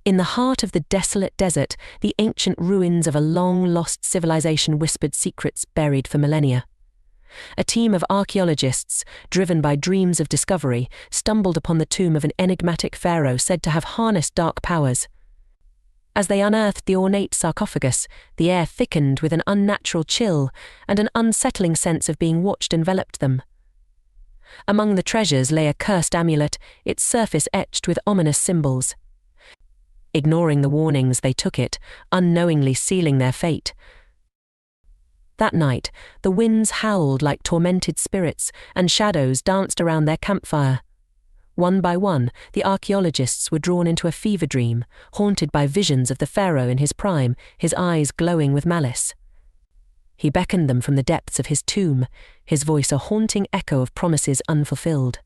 In the heart of the desolate desert, the ancient ruins of a long-lost civilization whispered secrets buried for millennia. A team of archaeologists, driven by dreams of discovery, stumbled upon the tomb of an enigmatic pharaoh said to have harnessed dark powers. As they unearthed the ornate sarcophagus, the air thickened with an unnatural chill, and an unsettling sense of being watched enveloped them. Among the treasures lay a cursed amulet, its surface etched with ominous symbols. Ignoring the warnings, they took it, unknowingly sealing their fate. That night, the winds howled like tormented spirits, and shadows danced around their campfire. One by one, the archaeologists were drawn into a fever dream, haunted by visions of the pharaoh in his prime, his eyes glowing with malice. He beckoned them from the depths of his tomb, his voice a haunting echo of promises unfulfilled.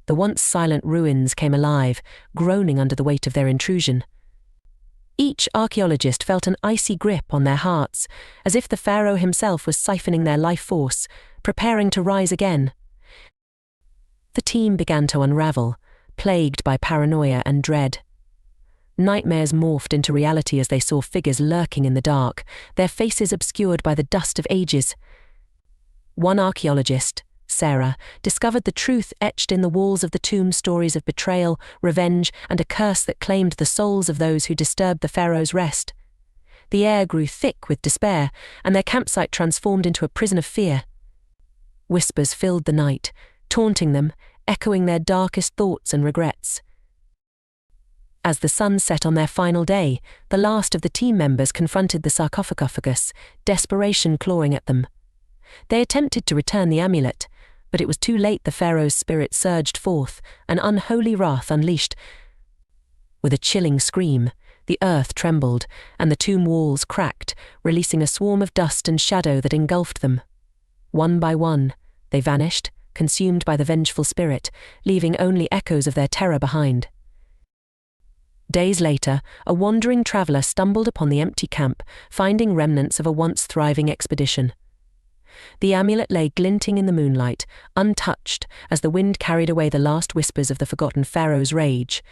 The once silent ruins came alive, groaning under the weight of their intrusion. Each archaeologist felt an icy grip on their hearts, as if the pharaoh himself was siphoning their life force, preparing to rise again. The team began to unravel, plagued by paranoia and dread. Nightmares morphed into reality as they saw figures lurking in the dark, their faces obscured by the dust of ages. One archaeologist, Sarah, discovered the truth etched in the walls of the tomb, stories of betrayal, revenge, and a curse that claimed the souls of those who disturbed the pharaoh's rest. The air grew thick with despair, and their campsite transformed into a prison of fear. Whispers filled the night, taunting them, echoing their darkest thoughts and regrets. As the sun set on their final day, the last of the team members confronted the sarcophagus, desperation clawing at them. They attempted to return the amulet, but it was too late. The pharaoh's spirit surged forth, an unholy wrath unleashed. With a chilling scream, the earth trembled, and the tomb walls cracked, releasing a swarm of dust and shadow that engulfed them. One by one, they vanished, consumed by the vengeful spirit, leaving only echoes of their terror behind. Days later, a wandering traveller stumbled upon the empty camp, finding remnants of a once thriving expedition. The amulet lay glinting in the moonlight, untouched, as the wind carried away the last whispers of the forgotten pharaoh's rage.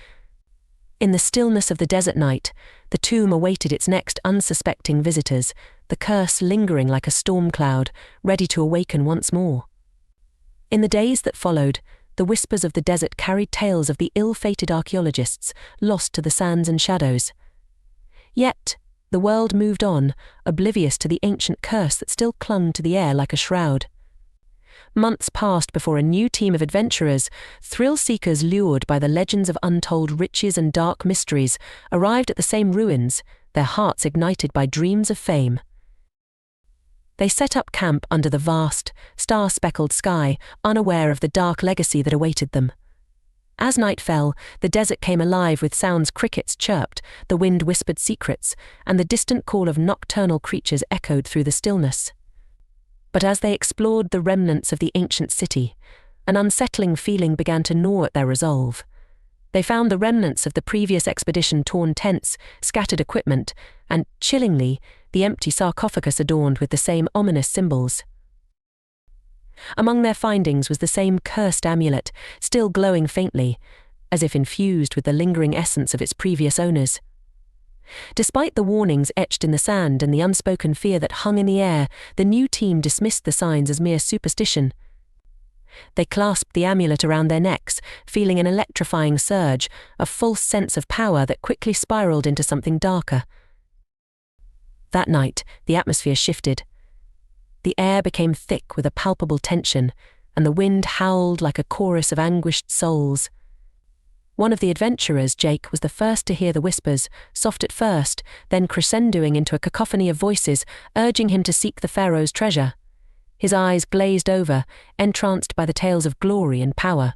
In the stillness of the desert night, the tomb awaited its next unsuspecting visitors, the curse lingering like a storm cloud, ready to awaken once more. In the days that followed, the whispers of the desert carried tales of the ill-fated archaeologists, lost to the sands and shadows. Yet, the world moved on, oblivious to the ancient curse that still clung to the air like a shroud. Months passed before a new team of adventurers, thrill-seekers lured by the legends of untold riches and dark mysteries, arrived at the same ruins, their hearts ignited by dreams of fame. They set up camp under the vast, star-speckled sky, unaware of the dark legacy that awaited them. As night fell, the desert came alive with sounds. Crickets chirped, the wind whispered secrets, and the distant call of nocturnal creatures echoed through the stillness. But as they explored the remnants of the ancient city, an unsettling feeling began to gnaw at their resolve. They found the remnants of the previous expedition: torn tents, scattered equipment, and, chillingly, the empty sarcophagus adorned with the same ominous symbols. Among their findings was the same cursed amulet, still glowing faintly, as if infused with the lingering essence of its previous owners. Despite the warnings etched in the sand and the unspoken fear that hung in the air, the new team dismissed the signs as mere superstition. They clasped the amulet around their necks, feeling an electrifying surge, a false sense of power that quickly spiraled into something darker. That night, the atmosphere shifted. The air became thick with a palpable tension, and the wind howled like a chorus of anguished souls. One of the adventurers, Jake, was the first to hear the whispers, soft at first, then crescendoing into a cacophony of voices, urging him to seek the pharaoh's treasure. His eyes glazed over, entranced by the tales of glory and power.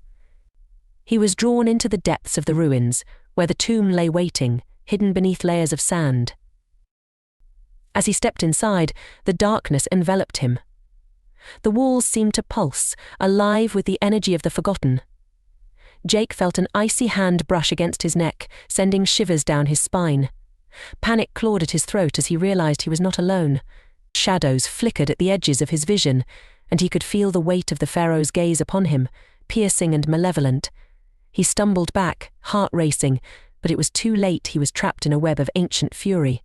He was drawn into the depths of the ruins, where the tomb lay waiting, hidden beneath layers of sand. As he stepped inside, the darkness enveloped him. The walls seemed to pulse, alive with the energy of the forgotten. Jake felt an icy hand brush against his neck, sending shivers down his spine. Panic clawed at his throat as he realized he was not alone. Shadows flickered at the edges of his vision, and he could feel the weight of the pharaoh's gaze upon him, piercing and malevolent. He stumbled back, heart racing, but it was too late. He was trapped in a web of ancient fury.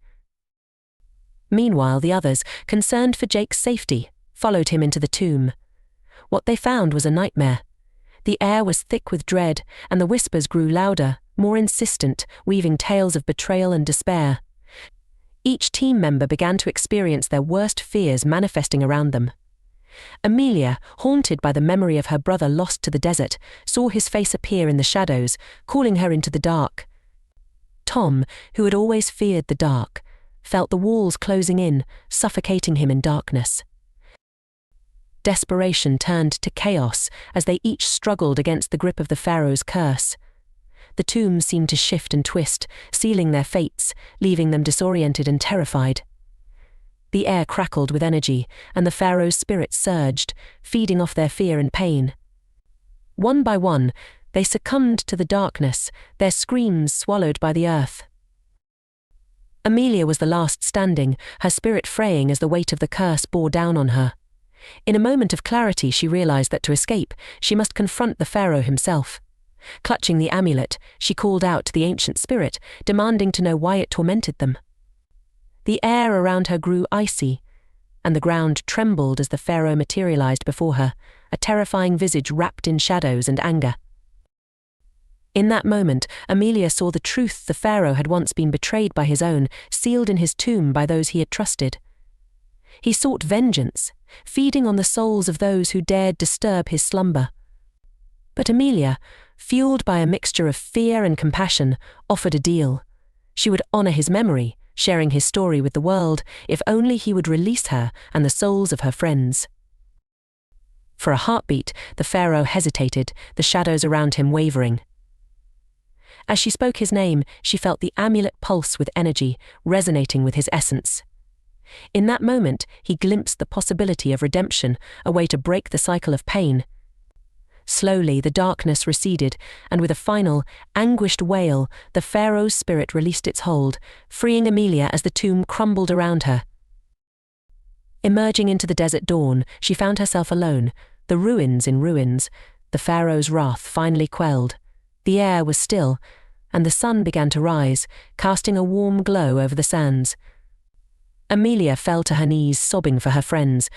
Meanwhile, the others, concerned for Jake's safety, followed him into the tomb. What they found was a nightmare. The air was thick with dread, and the whispers grew louder, more insistent, weaving tales of betrayal and despair. Each team member began to experience their worst fears manifesting around them. Amelia, haunted by the memory of her brother lost to the desert, saw his face appear in the shadows, calling her into the dark. Tom, who had always feared the dark, felt the walls closing in, suffocating him in darkness. Desperation turned to chaos as they each struggled against the grip of the pharaoh's curse. The tomb seemed to shift and twist, sealing their fates, leaving them disoriented and terrified. The air crackled with energy, and the pharaoh's spirit surged, feeding off their fear and pain. One by one, they succumbed to the darkness, their screams swallowed by the earth. Amelia was the last standing, her spirit fraying as the weight of the curse bore down on her. In a moment of clarity, she realized that to escape, she must confront the pharaoh himself. Clutching the amulet, she called out to the ancient spirit, demanding to know why it tormented them. The air around her grew icy, and the ground trembled as the pharaoh materialized before her, a terrifying visage wrapped in shadows and anger. In that moment, Amelia saw the truth. The pharaoh had once been betrayed by his own, sealed in his tomb by those he had trusted. He sought vengeance, feeding on the souls of those who dared disturb his slumber. But Amelia, fueled by a mixture of fear and compassion, offered a deal. She would honor his memory, sharing his story with the world, if only he would release her and the souls of her friends. For a heartbeat, the pharaoh hesitated, the shadows around him wavering. As she spoke his name, she felt the amulet pulse with energy, resonating with his essence. In that moment, he glimpsed the possibility of redemption, a way to break the cycle of pain. Slowly, the darkness receded, and with a final, anguished wail, the pharaoh's spirit released its hold, freeing Amelia as the tomb crumbled around her. Emerging into the desert dawn, she found herself alone, the ruins in ruins, the pharaoh's wrath finally quelled. The air was still, and the sun began to rise, casting a warm glow over the sands. Amelia fell to her knees, sobbing for her friends,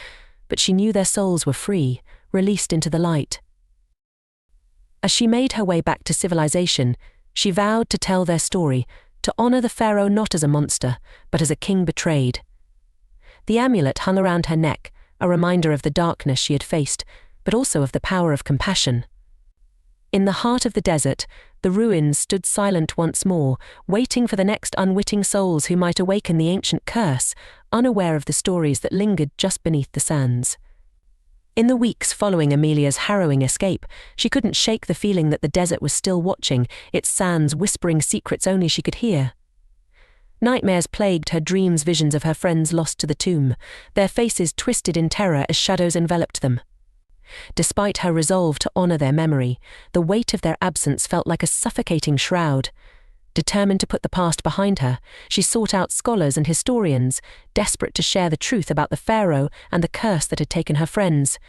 but she knew their souls were free, released into the light. As she made her way back to civilization, she vowed to tell their story, to honor the pharaoh not as a monster, but as a king betrayed. The amulet hung around her neck, a reminder of the darkness she had faced, but also of the power of compassion. In the heart of the desert, the ruins stood silent once more, waiting for the next unwitting souls who might awaken the ancient curse, unaware of the stories that lingered just beneath the sands. In the weeks following Amelia's harrowing escape, she couldn't shake the feeling that the desert was still watching, its sands whispering secrets only she could hear. Nightmares plagued her dreams, visions of her friends lost to the tomb, their faces twisted in terror as shadows enveloped them. Despite her resolve to honor their memory, the weight of their absence felt like a suffocating shroud. Determined to put the past behind her, she sought out scholars and historians, desperate to share the truth about the pharaoh and the curse that had taken her friends.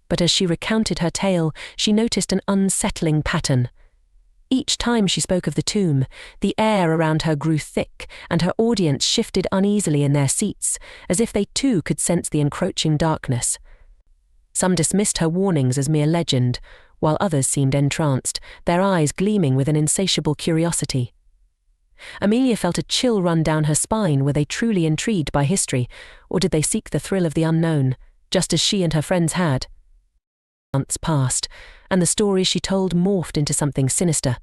But as she recounted her tale, she noticed an unsettling pattern. Each time she spoke of the tomb, the air around her grew thick, and her audience shifted uneasily in their seats, as if they too could sense the encroaching darkness. Some dismissed her warnings as mere legend, while others seemed entranced, their eyes gleaming with an insatiable curiosity. Amelia felt a chill run down her spine. Were they truly intrigued by history, or did they seek the thrill of the unknown, just as she and her friends had? Months passed, and the stories she told morphed into something sinister.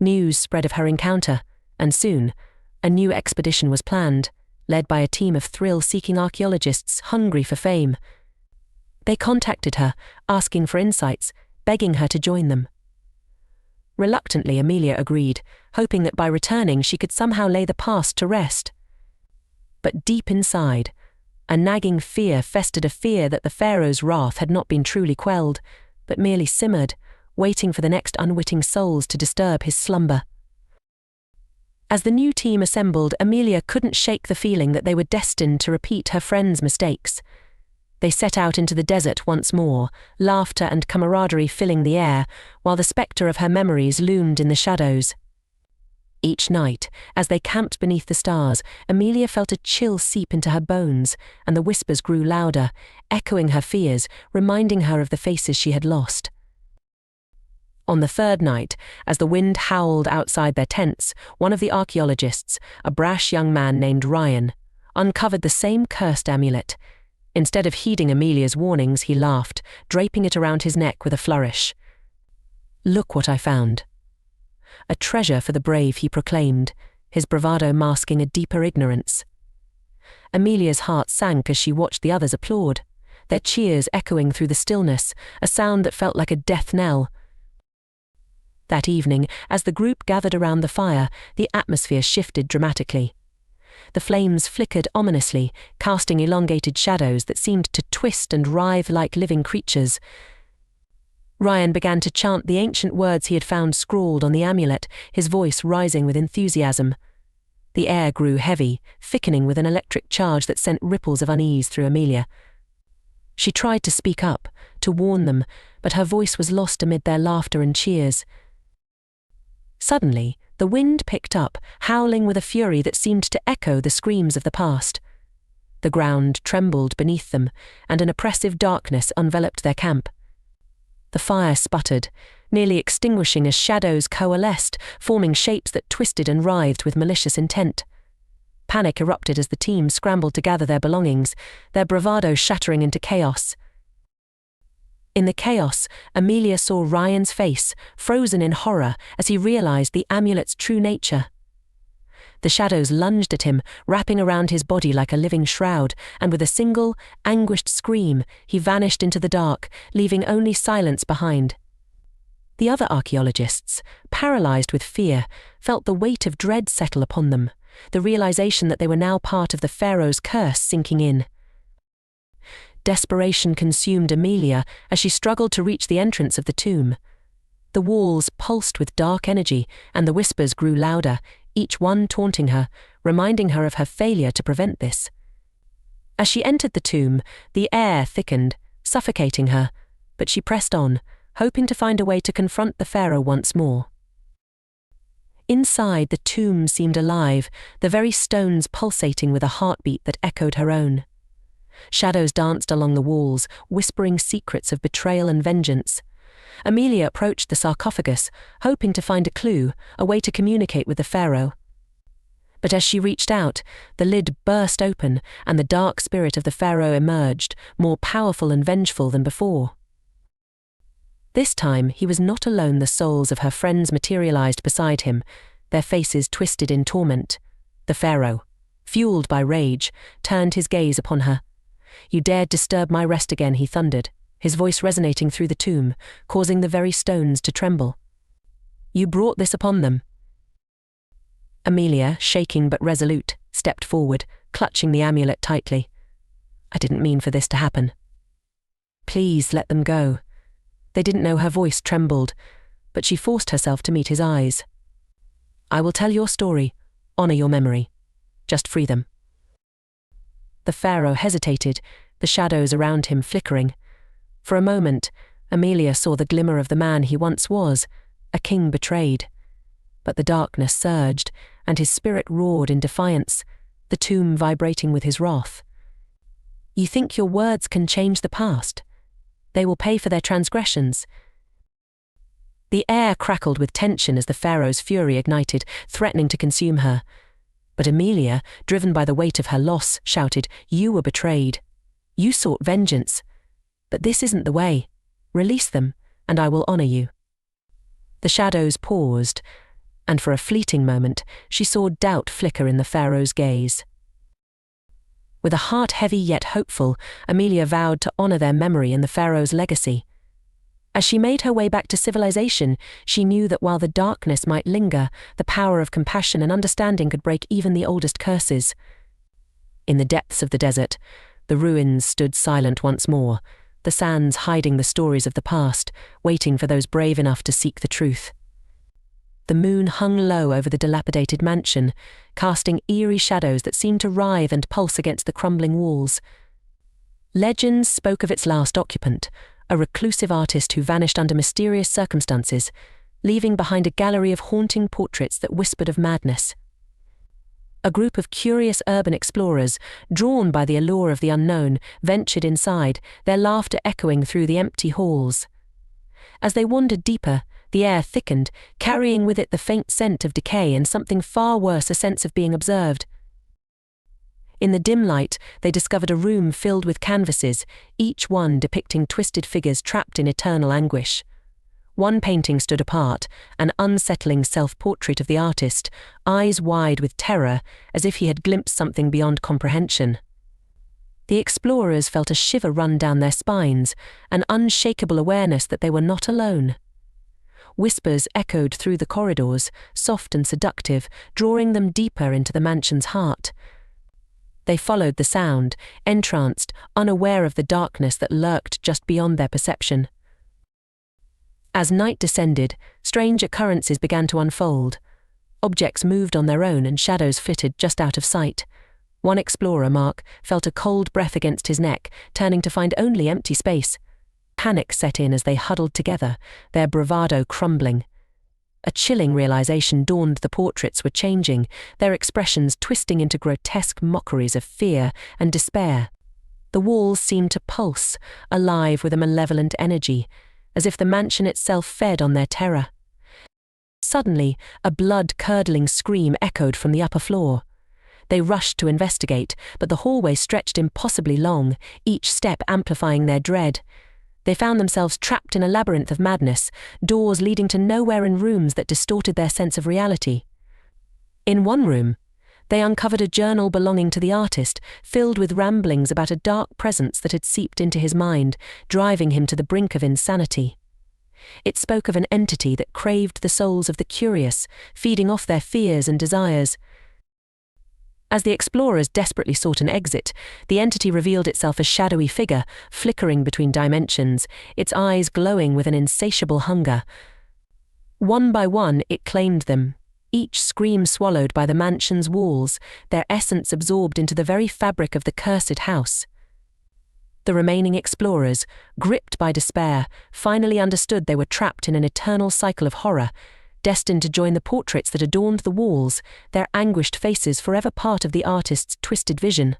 News spread of her encounter, and soon, a new expedition was planned, led by a team of thrill-seeking archaeologists hungry for fame. They contacted her, asking for insights, begging her to join them. Reluctantly, Amelia agreed, hoping that by returning she could somehow lay the past to rest. But deep inside, a nagging fear festered, a fear that the pharaoh's wrath had not been truly quelled, but merely simmered, waiting for the next unwitting souls to disturb his slumber. As the new team assembled, Amelia couldn't shake the feeling that they were destined to repeat her friends' mistakes. They set out into the desert once more, laughter and camaraderie filling the air, while the spectre of her memories loomed in the shadows. Each night, as they camped beneath the stars, Amelia felt a chill seep into her bones, and the whispers grew louder, echoing her fears, reminding her of the faces she had lost. On the third night, as the wind howled outside their tents, one of the archaeologists, a brash young man named Ryan, uncovered the same cursed amulet. Instead of heeding Amelia's warnings, he laughed, draping it around his neck with a flourish. "Look what I found." A treasure for the brave, he proclaimed, his bravado masking a deeper ignorance. Amelia's heart sank as she watched the others applaud, their cheers echoing through the stillness, a sound that felt like a death knell. That evening, as the group gathered around the fire, the atmosphere shifted dramatically. The flames flickered ominously, casting elongated shadows that seemed to twist and writhe like living creatures. Ryan began to chant the ancient words he had found scrawled on the amulet, his voice rising with enthusiasm. The air grew heavy, thickening with an electric charge that sent ripples of unease through Amelia. She tried to speak up, to warn them, but her voice was lost amid their laughter and cheers. Suddenly, the wind picked up, howling with a fury that seemed to echo the screams of the past. The ground trembled beneath them, and an oppressive darkness enveloped their camp. The fire sputtered, nearly extinguishing as shadows coalesced, forming shapes that twisted and writhed with malicious intent. Panic erupted as the team scrambled to gather their belongings, their bravado shattering into chaos. In the chaos, Amelia saw Ryan's face, frozen in horror as he realized the amulet's true nature. The shadows lunged at him, wrapping around his body like a living shroud, and with a single, anguished scream, he vanished into the dark, leaving only silence behind. The other archaeologists, paralyzed with fear, felt the weight of dread settle upon them, the realization that they were now part of the pharaoh's curse sinking in. Desperation consumed Amelia as she struggled to reach the entrance of the tomb. The walls pulsed with dark energy, and the whispers grew louder, each one taunting her, reminding her of her failure to prevent this. As she entered the tomb, the air thickened, suffocating her, but she pressed on, hoping to find a way to confront the pharaoh once more. Inside, the tomb seemed alive, the very stones pulsating with a heartbeat that echoed her own. Shadows danced along the walls, whispering secrets of betrayal and vengeance. Amelia approached the sarcophagus, hoping to find a clue, a way to communicate with the pharaoh. But as she reached out, the lid burst open, and the dark spirit of the pharaoh emerged, more powerful and vengeful than before. This time, he was not alone. The souls of her friends materialized beside him, their faces twisted in torment. The pharaoh, fueled by rage, turned his gaze upon her. "You dared disturb my rest again," he thundered, his voice resonating through the tomb, causing the very stones to tremble. "You brought this upon them." Amelia, shaking but resolute, stepped forward, clutching the amulet tightly. "I didn't mean for this to happen. Please let them go." They didn't know her voice trembled, but she forced herself to meet his eyes. "I will tell your story, honor your memory. Just free them." The pharaoh hesitated, the shadows around him flickering. For a moment, Amelia saw the glimmer of the man he once was, a king betrayed. But the darkness surged, and his spirit roared in defiance, the tomb vibrating with his wrath. "You think your words can change the past? They will pay for their transgressions." The air crackled with tension as the pharaoh's fury ignited, threatening to consume her. But Amelia, driven by the weight of her loss, shouted, "You were betrayed. You sought vengeance. But this isn't the way. Release them, and I will honor you." The shadows paused, and for a fleeting moment, she saw doubt flicker in the pharaoh's gaze. With a heart heavy yet hopeful, Amelia vowed to honor their memory and the pharaoh's legacy. As she made her way back to civilization, she knew that while the darkness might linger, the power of compassion and understanding could break even the oldest curses. In the depths of the desert, the ruins stood silent once more, the sands hiding the stories of the past, waiting for those brave enough to seek the truth. The moon hung low over the dilapidated mansion, casting eerie shadows that seemed to writhe and pulse against the crumbling walls. Legends spoke of its last occupant, a reclusive artist who vanished under mysterious circumstances, leaving behind a gallery of haunting portraits that whispered of madness. A group of curious urban explorers, drawn by the allure of the unknown, ventured inside, their laughter echoing through the empty halls. As they wandered deeper, the air thickened, carrying with it the faint scent of decay and something far worse, a sense of being observed. In the dim light, they discovered a room filled with canvases, each one depicting twisted figures trapped in eternal anguish. One painting stood apart, an unsettling self-portrait of the artist, eyes wide with terror, as if he had glimpsed something beyond comprehension. The explorers felt a shiver run down their spines, an unshakable awareness that they were not alone. Whispers echoed through the corridors, soft and seductive, drawing them deeper into the mansion's heart. They followed the sound, entranced, unaware of the darkness that lurked just beyond their perception. As night descended, strange occurrences began to unfold. Objects moved on their own and shadows flitted just out of sight. One explorer, Mark, felt a cold breath against his neck, turning to find only empty space. Panic set in as they huddled together, their bravado crumbling. A chilling realization dawned: the portraits were changing, their expressions twisting into grotesque mockeries of fear and despair. The walls seemed to pulse, alive with a malevolent energy, as if the mansion itself fed on their terror. Suddenly, a blood-curdling scream echoed from the upper floor. They rushed to investigate, but the hallway stretched impossibly long, each step amplifying their dread. They found themselves trapped in a labyrinth of madness, doors leading to nowhere and rooms that distorted their sense of reality. In one room, they uncovered a journal belonging to the artist, filled with ramblings about a dark presence that had seeped into his mind, driving him to the brink of insanity. It spoke of an entity that craved the souls of the curious, feeding off their fears and desires. As the explorers desperately sought an exit, the entity revealed itself a shadowy figure, flickering between dimensions, its eyes glowing with an insatiable hunger. One by one, it claimed them, each scream swallowed by the mansion's walls, their essence absorbed into the very fabric of the cursed house. The remaining explorers, gripped by despair, finally understood they were trapped in an eternal cycle of horror, destined to join the portraits that adorned the walls, their anguished faces forever part of the artist's twisted vision.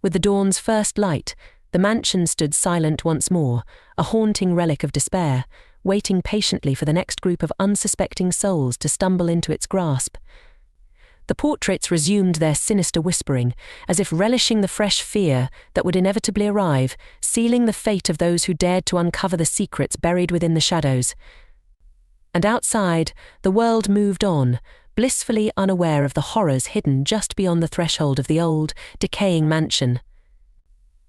With the dawn's first light, the mansion stood silent once more, a haunting relic of despair, waiting patiently for the next group of unsuspecting souls to stumble into its grasp. The portraits resumed their sinister whispering, as if relishing the fresh fear that would inevitably arrive, sealing the fate of those who dared to uncover the secrets buried within the shadows. And outside, the world moved on, blissfully unaware of the horrors hidden just beyond the threshold of the old, decaying mansion.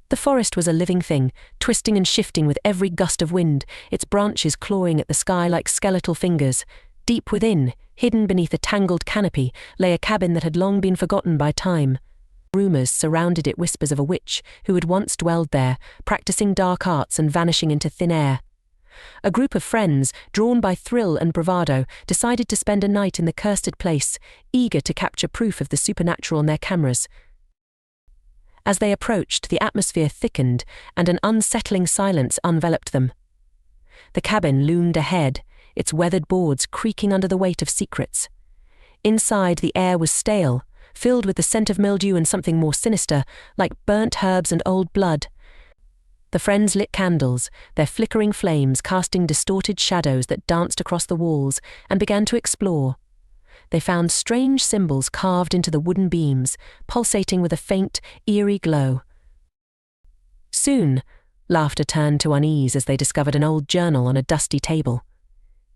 The forest was a living thing, twisting and shifting with every gust of wind, its branches clawing at the sky like skeletal fingers. Deep within, hidden beneath a tangled canopy, lay a cabin that had long been forgotten by time. Rumors surrounded it, whispers of a witch who had once dwelled there, practicing dark arts and vanishing into thin air. A group of friends, drawn by thrill and bravado, decided to spend a night in the cursed place, eager to capture proof of the supernatural on their cameras. As they approached, the atmosphere thickened, and an unsettling silence enveloped them. The cabin loomed ahead, its weathered boards creaking under the weight of secrets. Inside, the air was stale, filled with the scent of mildew and something more sinister, like burnt herbs and old blood. The friends lit candles, their flickering flames casting distorted shadows that danced across the walls, and began to explore. They found strange symbols carved into the wooden beams, pulsating with a faint, eerie glow. Soon, laughter turned to unease as they discovered an old journal on a dusty table.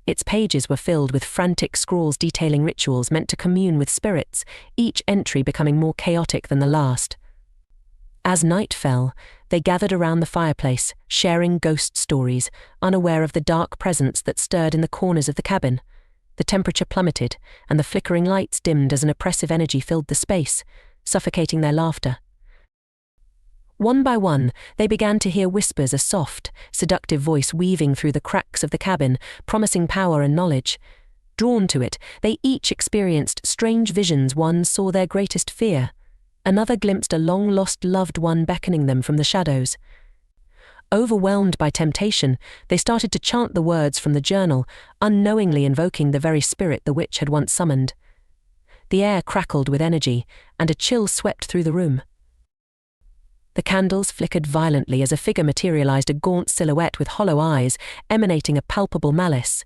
Its pages were filled with frantic scrawls detailing rituals meant to commune with spirits, each entry becoming more chaotic than the last. As night fell, they gathered around the fireplace, sharing ghost stories, unaware of the dark presence that stirred in the corners of the cabin. The temperature plummeted, and the flickering lights dimmed as an oppressive energy filled the space, suffocating their laughter. One by one, they began to hear whispers, a soft, seductive voice weaving through the cracks of the cabin, promising power and knowledge. Drawn to it, they each experienced strange visions. One saw their greatest fear, Another glimpsed a long-lost loved one beckoning them from the shadows. Overwhelmed by temptation, they started to chant the words from the journal, unknowingly invoking the very spirit the witch had once summoned. The air crackled with energy, and a chill swept through the room. The candles flickered violently as a figure materialized, a gaunt silhouette with hollow eyes, emanating a palpable malice.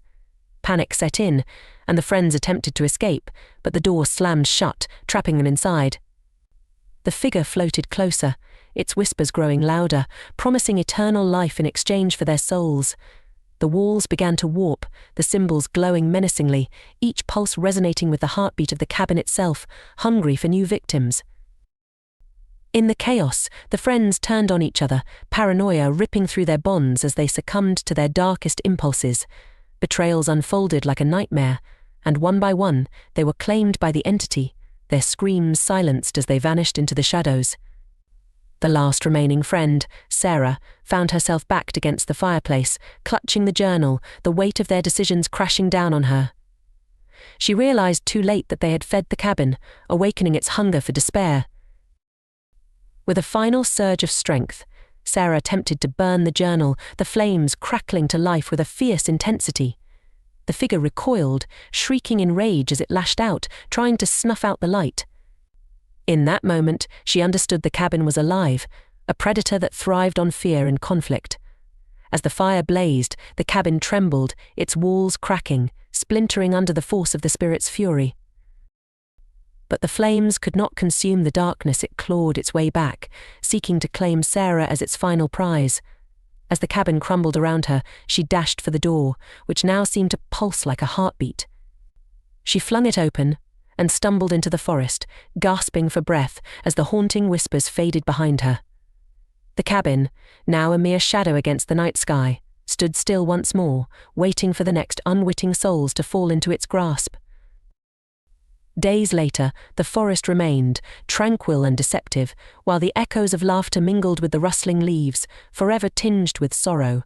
Panic set in, and the friends attempted to escape, but the door slammed shut, trapping them inside. The figure floated closer, its whispers growing louder, promising eternal life in exchange for their souls. The walls began to warp, the symbols glowing menacingly, each pulse resonating with the heartbeat of the cabin itself, hungry for new victims. In the chaos, the friends turned on each other, paranoia ripping through their bonds as they succumbed to their darkest impulses. Betrayals unfolded like a nightmare, and one by one, they were claimed by the entity, their screams silenced as they vanished into the shadows. The last remaining friend, Sarah, found herself backed against the fireplace, clutching the journal, the weight of their decisions crashing down on her. She realized too late that they had fed the cabin, awakening its hunger for despair. With a final surge of strength, Sarah attempted to burn the journal, the flames crackling to life with a fierce intensity. The figure recoiled, shrieking in rage as it lashed out, trying to snuff out the light. In that moment, she understood the cabin was alive, a predator that thrived on fear and conflict. As the fire blazed, the cabin trembled, its walls cracking, splintering under the force of the spirit's fury. But the flames could not consume the darkness. It clawed its way back, seeking to claim Sarah as its final prize. As the cabin crumbled around her, she dashed for the door, which now seemed to pulse like a heartbeat. She flung it open and stumbled into the forest, gasping for breath as the haunting whispers faded behind her. The cabin, now a mere shadow against the night sky, stood still once more, waiting for the next unwitting souls to fall into its grasp. Days later, the forest remained, tranquil and deceptive, while the echoes of laughter mingled with the rustling leaves, forever tinged with sorrow.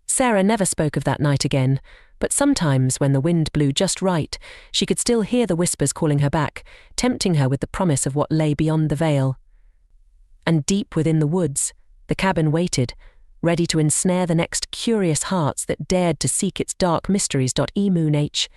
Sarah never spoke of that night again, but sometimes when the wind blew just right, she could still hear the whispers calling her back, tempting her with the promise of what lay beyond the veil. And deep within the woods, the cabin waited, ready to ensnare the next curious hearts that dared to seek its dark mysteries. Moon H